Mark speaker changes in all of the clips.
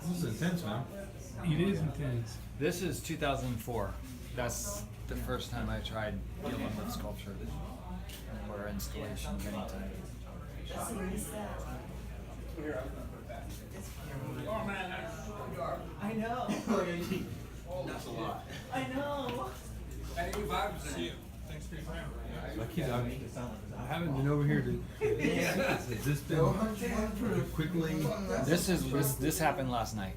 Speaker 1: This is intense, man.
Speaker 2: It is intense.
Speaker 3: This is 2004. That's the first time I tried dealing with sculpture or installations anytime.
Speaker 4: I know.
Speaker 1: That's a lot.
Speaker 4: I know.
Speaker 2: Thanks for your time.
Speaker 1: I haven't been over here to. Has this been quickly?
Speaker 3: This happened last night.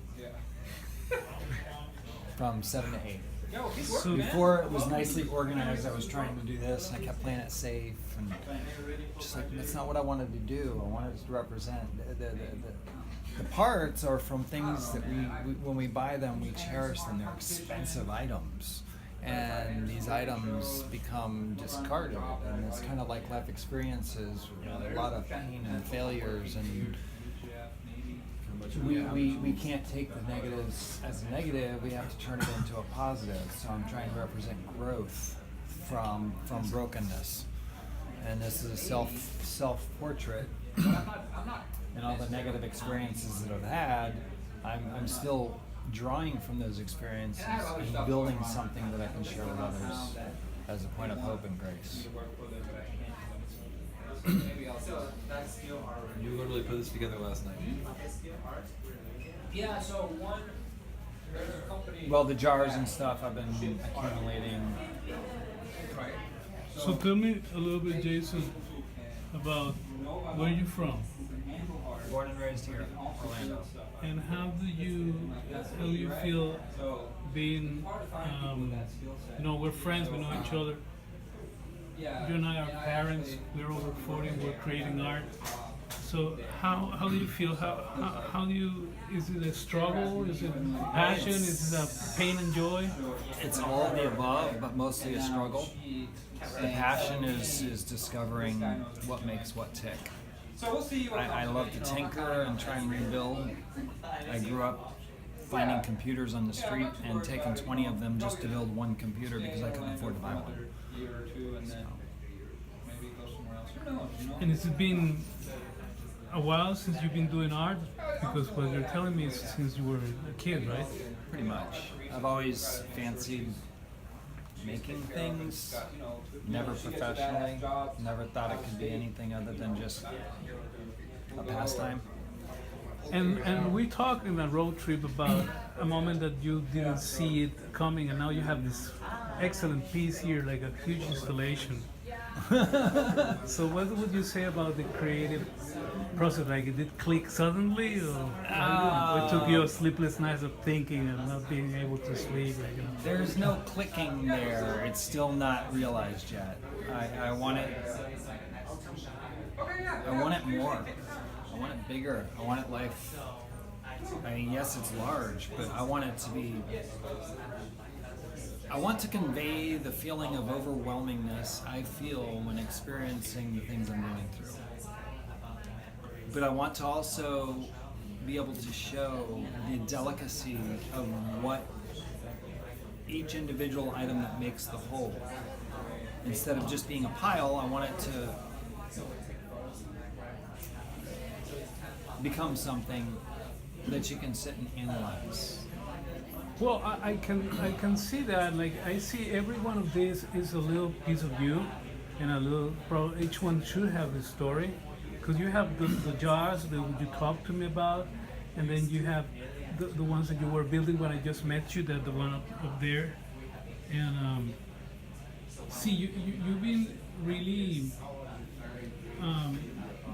Speaker 3: From 7 to 8.
Speaker 2: So
Speaker 3: Before it was nicely organized, I was trying to do this, and I kept playing it safe, and just like that's not what I wanted to do. I wanted to represent the parts are from things that we when we buy them, we cherish them. They're expensive items, and these items become discarded, and it's kind of like life experiences, a lot of pain and failures, and we can't take the negatives as a negative. We have to turn it into a positive. So I'm trying to represent growth from brokenness, and this is a self portrait. And all the negative experiences that I've had, I'm still drawing from those experiences and building something that I can share with others as a point of hope and grace.
Speaker 1: You literally put this together last night.
Speaker 5: Yeah, so there's a company.
Speaker 3: Well, the jars and stuff I've been accumulating.
Speaker 2: So tell me a little bit, Jason, about where you're from
Speaker 3: Born and raised here, Orlando.
Speaker 2: and how do you feel being, we're friends, we know each other. You and I are parents. We're over 40. We're creating art. So how do you feel? How do you? Is it a struggle? Is it passion? Is it a pain and joy?
Speaker 3: It's all of the above, but mostly a struggle. The passion is discovering what makes what tick. I love to tinker and try and rebuild. I grew up finding computers on the street and taking 20 of them just to build one computer because I couldn't afford to buy one.
Speaker 2: And has it been a while since you've been doing art? Because what you're telling me is since you were a kid, right?
Speaker 3: Pretty much. I've always fancied making things, never professionally, never thought it could be anything other than just a pastime.
Speaker 2: And we talked in a road trip about a moment that you didn't see it coming, and now you have this excellent piece here, like a huge installation. So what would you say about the creative process? Like, did it click suddenly, or it took you a sleepless nights of thinking and not being able to sleep?
Speaker 3: There's no clicking there. It's still not realized yet. I want it. I want it more. I want it bigger. I want it life. I mean, yes, it's large, but I want it to be. I want to convey the feeling of overwhelmingness I feel when experiencing the things I'm going through. But I want to also be able to show the delicacy of what each individual item that makes the whole. Instead of just being a pile, I want it to become something that you can sit and analyze.
Speaker 2: Well, I can see that. Like, I see every one of these is a little piece of you, and a little. Each one should have a story, because you have the jars that you talked to me about, and then you have the ones that you were building when I just met you. That the one up there, and see you've been really.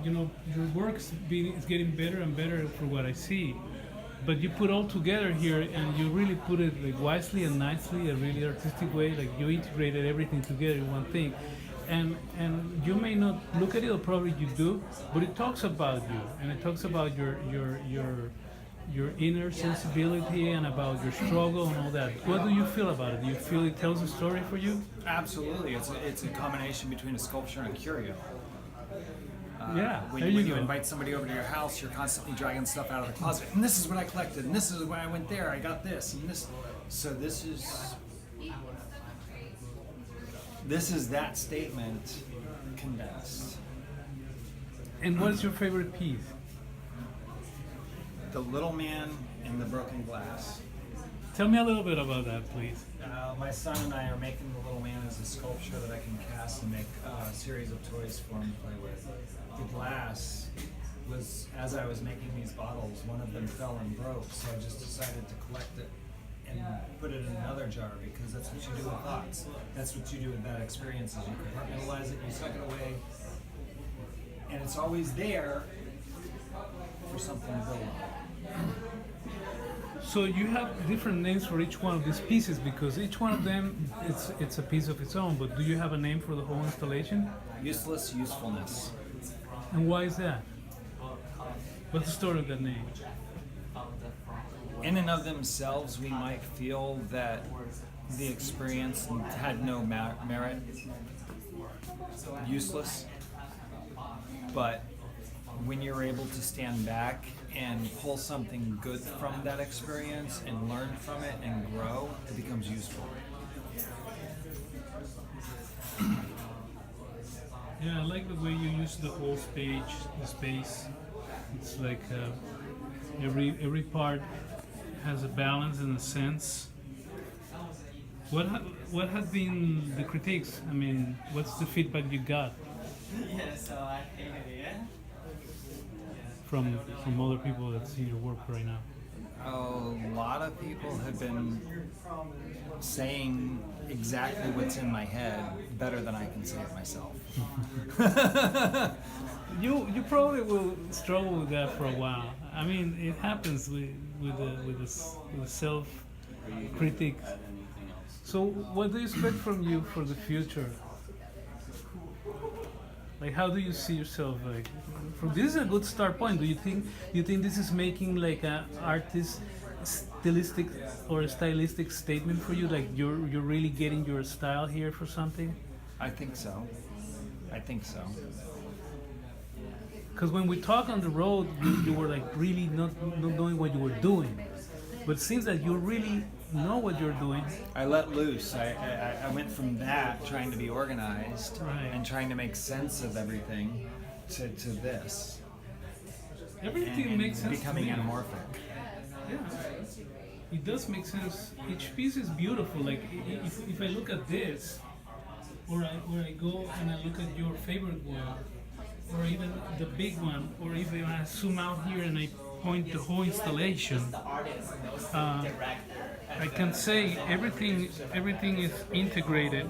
Speaker 2: Your work's is getting better and better for what I see. But you put all together here, and you really put it like wisely and nicely, a really artistic way. Like, you integrated everything together in one thing, and you may not look at it, or probably you do, but it talks about you, and it talks about your inner sensibility and about your struggle and all that. What do you feel about it? Do you feel it tells a story for you?
Speaker 3: Absolutely, it's a combination between a sculpture and a curio.
Speaker 2: When
Speaker 3: you invite somebody over to your house, you're constantly dragging stuff out of the closet. And this is what I collected, and this is when I went there, I got this, and this. So this is that statement condensed.
Speaker 2: And what is your favorite piece?
Speaker 3: The little man in the broken glass.
Speaker 2: Tell me a little bit about that, please.
Speaker 3: My son and I are making the little man as a sculpture that I can cast and make a series of toys for him to play with. The glass was, as I was making these bottles, one of them fell and broke, so I just decided to collect it and put it in another jar, because that's what you do with thoughts. That's what you do with bad experiences. You compartmentalize it, you suck it away, and it's always there for something to build on.
Speaker 2: So you have different names for each one of these pieces, because each one of them it's a piece of its own. But do you have a name for the whole installation?
Speaker 3: Useless usefulness.
Speaker 2: And why is that? What's the story of that name?
Speaker 3: In and of themselves, we might feel that the experience had no merit, useless. But when you're able to stand back and pull something good from that experience and learn from it and grow, it becomes useful.
Speaker 2: Yeah, I like the way you use the whole stage, the space. It's like every part has a balance and a sense. What has been the critiques? I mean, what's the feedback you got from other people that see your work right now?
Speaker 3: A lot of people have been saying exactly what's in my head better than I can say it myself.
Speaker 2: You probably will struggle with that for a while. I mean, it happens with the self critique. So, what do you expect from you for the future? Like, how do you see yourself? Like, this is a good start point. Do you think this is making like an artist stylistic or a stylistic statement for you? Like, you're really getting your style here for something?
Speaker 3: I think so.
Speaker 2: Because when we talk on the road, you were like really not knowing what you were doing. But it seems that you really know what you're doing.
Speaker 3: I let loose. I went from that, trying to be organized,
Speaker 2: Right.
Speaker 3: and trying to make sense of everything, to this.
Speaker 2: Everything
Speaker 3: and
Speaker 2: makes sense.
Speaker 3: becoming
Speaker 2: to me.
Speaker 3: anamorphic.
Speaker 2: Yeah, it does make sense. Each piece is beautiful. Like if I look at this, or I go and I look at your favorite one, or even the big one, or even when I zoom out here and I point the whole installation, I can say everything is integrated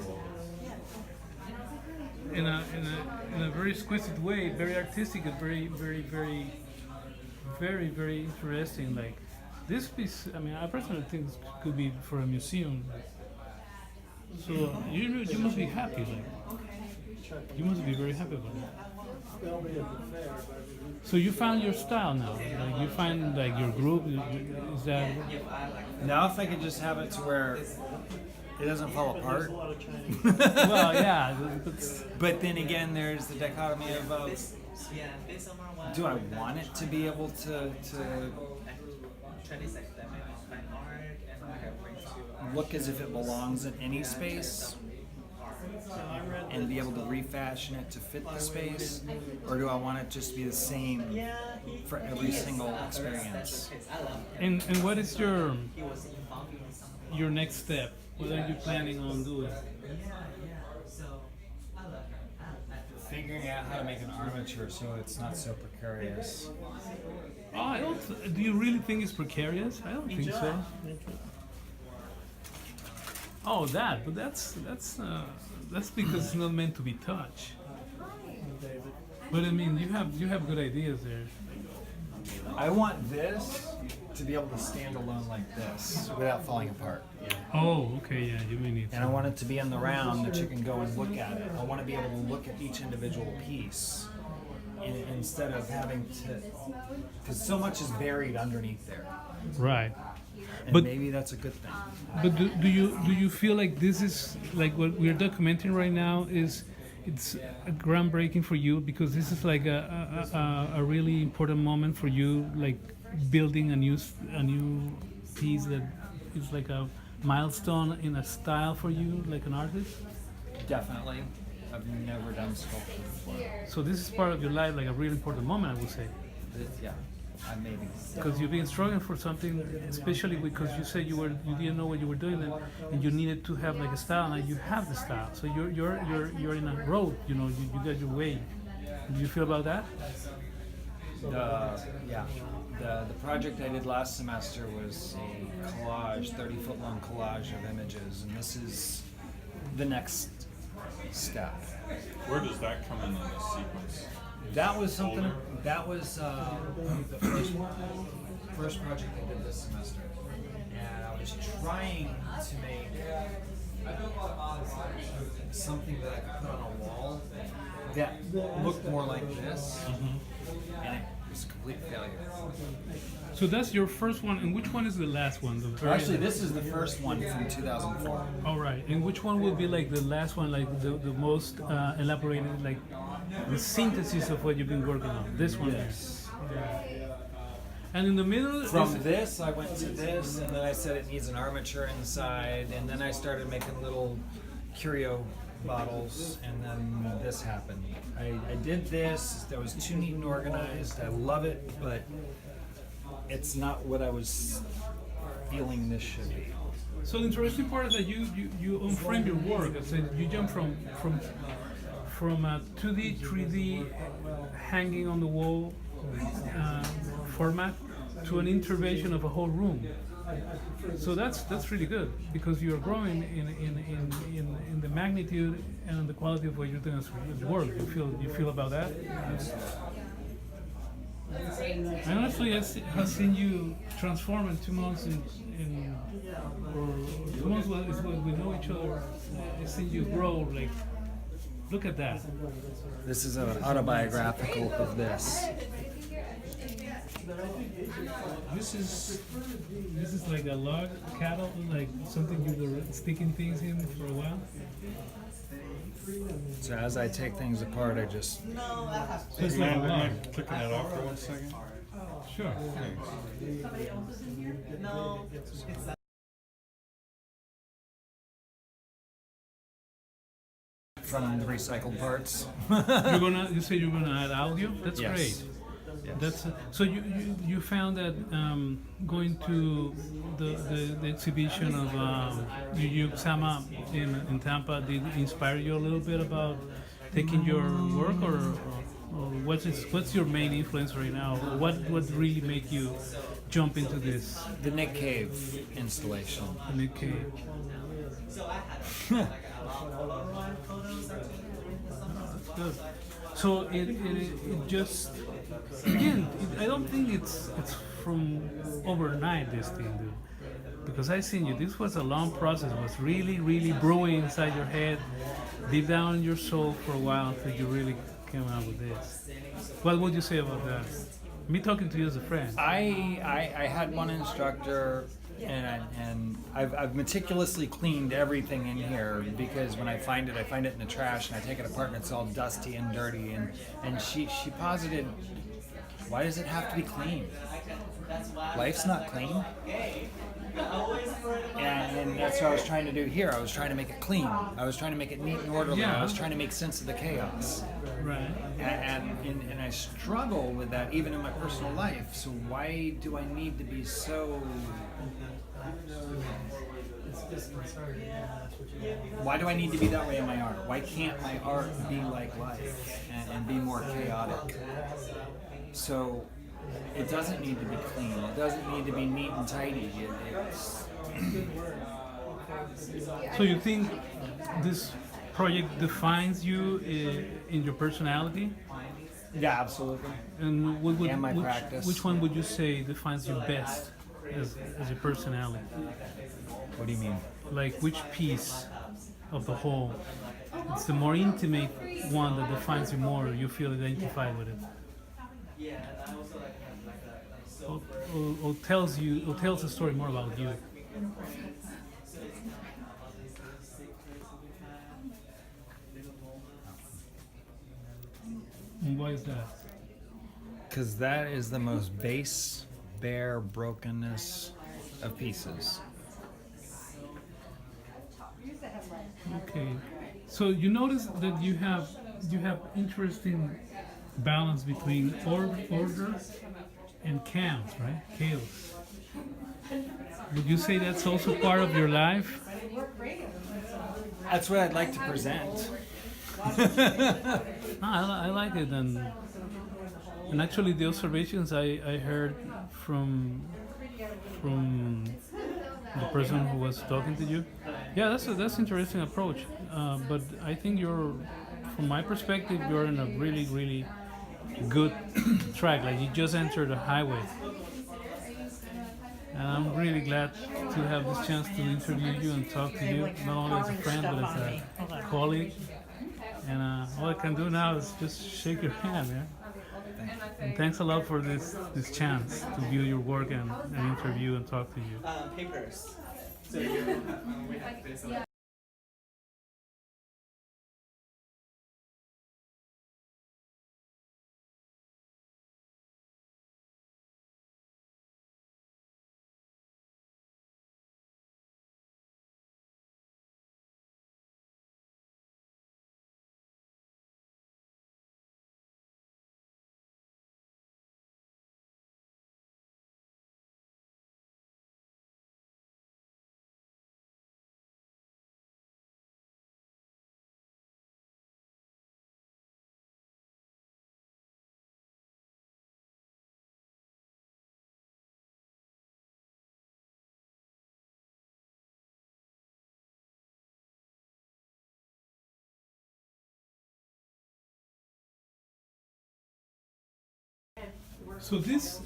Speaker 2: in a very exquisite way, very artistic and very interesting. Like this piece, I mean, I personally think this could be for a museum. So you must be happy. Like you must be very happy about it. So you found your style now. Like you find like your group. Is that?
Speaker 3: Now, if I could just have it to where it doesn't fall apart.
Speaker 2: Well, yeah.
Speaker 3: But then again, there's the dichotomy of do I want it to be able to look as if it belongs in any space and be able to refashion it to fit the space, or do I want it just to be the same for every single experience?
Speaker 2: And what is your next step? What are you planning on doing?
Speaker 3: Figuring out how to make an armature so it's not so precarious.
Speaker 2: Oh, do you really think it's precarious? I don't think so. Oh, but that's because it's not meant to be touched. But I mean, you have good ideas there.
Speaker 3: I want this to be able to stand alone like this without falling apart.
Speaker 2: Oh, okay, yeah, you may need.
Speaker 3: And I want it to be in the round that you can go and look at it. I want to be able to look at each individual piece instead of having to, because so much is buried underneath there.
Speaker 2: Right.
Speaker 3: And
Speaker 2: But
Speaker 3: maybe that's a good thing.
Speaker 2: But do you feel like this is like what we're documenting right now it's groundbreaking for you, because this is like a really important moment for you, like building a new piece that is like a milestone in a style for you, like an artist?
Speaker 3: Definitely. I've never done sculpture before.
Speaker 2: So this is part of your life, like a really important moment, I would say.
Speaker 3: Yeah, maybe.
Speaker 2: Because you've been struggling for something, especially because you said you didn't know what you were doing, and you needed to have like a style. Now you have the style, so you're in a road. You know, you got your way. Do you feel about that?
Speaker 3: The project I did last semester was a collage, 30-foot long collage of images, and this is the next step.
Speaker 4: Where does that come in the sequence?
Speaker 3: That was something. That was the first project I did this semester, and I was trying to make something that I could put on a wall that looked more like this, and it was a complete failure.
Speaker 2: So that's your first one, and which one is the last one? The very
Speaker 3: Actually, this is the first one from 2004.
Speaker 2: All right, and which one will be like the last one, like the most elaborated, like the synthesis of what you've been working on? This one.
Speaker 3: Yes.
Speaker 2: And in the middle,
Speaker 3: From this, I went to this, and then I said it needs an armature inside, and then I started making little curio bottles, and then this happened. I did this. That was too neat and organized. I love it, but it's not what I was feeling this should be.
Speaker 2: So the interesting part is that you unframe your work. So you jump from a 2D, 3D hanging on the wall format to an intervention of a whole room. So that's really good because you're growing in the magnitude and the quality of what you're doing as work. You feel about that? I honestly have seen you transform in 2 months or 2 months is when we know each other. I've seen you grow. Like, look at that.
Speaker 3: This is an autobiographical of this.
Speaker 2: This is like a log cattle, like something you were sticking things in for a while.
Speaker 3: So as I take things apart, I just
Speaker 2: So it's like a log.
Speaker 4: Clicking it off for 1 second?
Speaker 2: Sure.
Speaker 3: from the recycled parts.
Speaker 2: You say you're gonna add audio? That's
Speaker 3: Yes.
Speaker 2: great.
Speaker 3: Yes.
Speaker 2: That's so you found that going to the exhibition of Yayoi Kusama in Tampa did inspire you a little bit about taking your work, or what's your main influence right now? What really make you jump into this?
Speaker 3: The Nick Cave installation.
Speaker 2: Nick Cave. Good. So it just again, I don't think it's from overnight, this thing, dude. Because I seen you. This was a long process. It was really brewing inside your head, deep down in your soul for a while until you really came out with this. What would you say about that? Me talking to you as a friend.
Speaker 3: I had one instructor, and I've meticulously cleaned everything in here, because when I find it in the trash, and I take it apart and it's all dusty and dirty, and she posited, why does it have to be clean? Life's not clean. And that's what I was trying to do here. I was trying to make it clean. I was trying to make it neat and orderly.
Speaker 2: Yeah.
Speaker 3: I was trying to make sense of the chaos.
Speaker 2: Right.
Speaker 3: And I struggle with that even in my personal life. So why do I need to be so... Why do I need to be that way in my art? Why can't my art be like life and be more chaotic? So it doesn't need to be clean. It doesn't need to be neat and tidy.
Speaker 2: So you think this project defines you in your personality?
Speaker 3: Yeah, absolutely.
Speaker 2: And what would,
Speaker 3: And my practice.
Speaker 2: which one would you say defines you best as your personality?
Speaker 3: What do you mean?
Speaker 2: Like which piece of the whole? It's the more intimate one that defines you more. You feel identified with it. Or tells a story more about you. And why is that?
Speaker 3: Because that is the most base, bare brokenness of pieces.
Speaker 2: Okay. So you notice that you have you have interesting balance between order and chaos, right? Chaos. Would you say that's also part of your life?
Speaker 3: That's what I'd like to present.
Speaker 2: I like it, and actually the observations I heard from the person who was talking to you, yeah, that's interesting approach. But I think from my perspective, you're in a really good track. Like you just entered a highway, and I'm really glad to have this chance to interview you and talk to you, not only as a friend but as a colleague. And all I can do now is just shake your hand, man. And thanks a lot for this chance to view your work and interview and talk to you.
Speaker 6: Papers. So we have this.
Speaker 2: So this,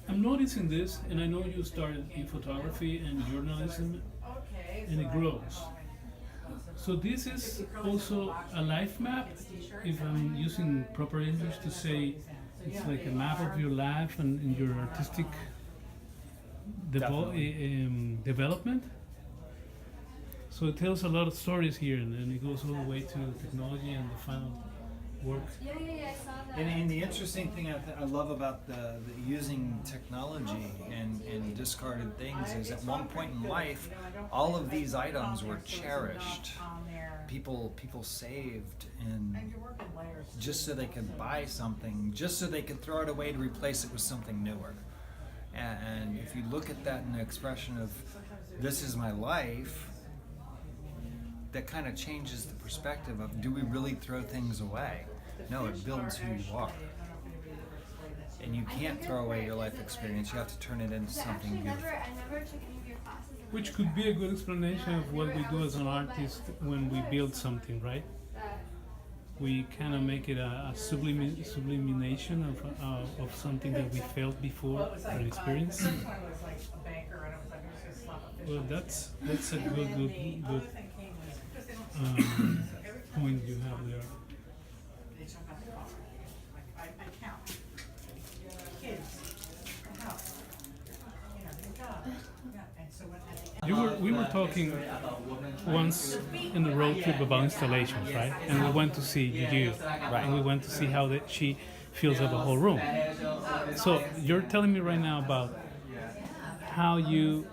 Speaker 2: I'm noticing this, and I know you started in photography and journalism, and it grows. So this is also a life map, if I'm using proper English to say, it's like a map of your life and your artistic development. So it tells a lot of stories here, and it goes all the way to technology and the final work.
Speaker 7: Yeah, I saw that.
Speaker 3: And the interesting thing I love about the using technology and discarded things is at one point in life, all of these items were cherished. People saved and just so they could buy something, just so they could throw it away to replace it with something newer. And if you look at that in the expression of this is my life, that kind of changes the perspective of do we really throw things away? No, it builds who you are. And you can't throw away your life experience, you have to turn it into something beautiful.
Speaker 7: I never took any of your classes.
Speaker 2: Which could be a good explanation of what we do as an artist when we build something, right? We kind of make it a sublimination of something that we felt before and experienced. Well, that's a good point you have there. We were talking once in the road trip about installations, right? And we went to see you, right? And we went to see how she fills up a whole room. So you're telling me right now about how you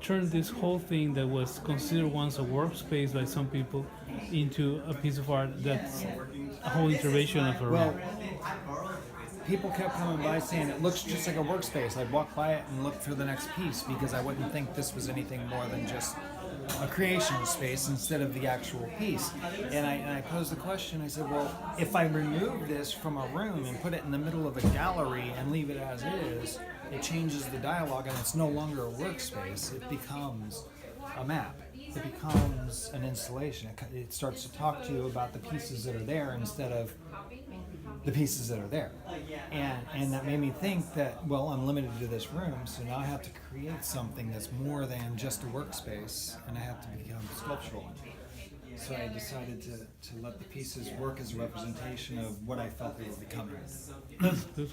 Speaker 2: turned this whole thing that was considered once a workspace by some people into a piece of art that's a whole intervention of a room.
Speaker 3: Well, people kept coming by saying it looks just like a workspace. I'd walk by it and look for the next piece because I wouldn't think this was anything more than just a creation space instead of the actual piece. And I posed the question, I said, well, if I remove this from a room and put it in the middle of a gallery and leave it as is, it changes the dialogue and it's no longer a workspace. It becomes a map. It becomes an installation. It starts to talk to you about the pieces that are there instead of the pieces that are there. And that made me think that, well, I'm limited to this room, so now I have to create something that's more than just a workspace, and I have to become sculptural. So I decided to let the pieces work as a representation of what I felt they were becoming.
Speaker 2: That's good.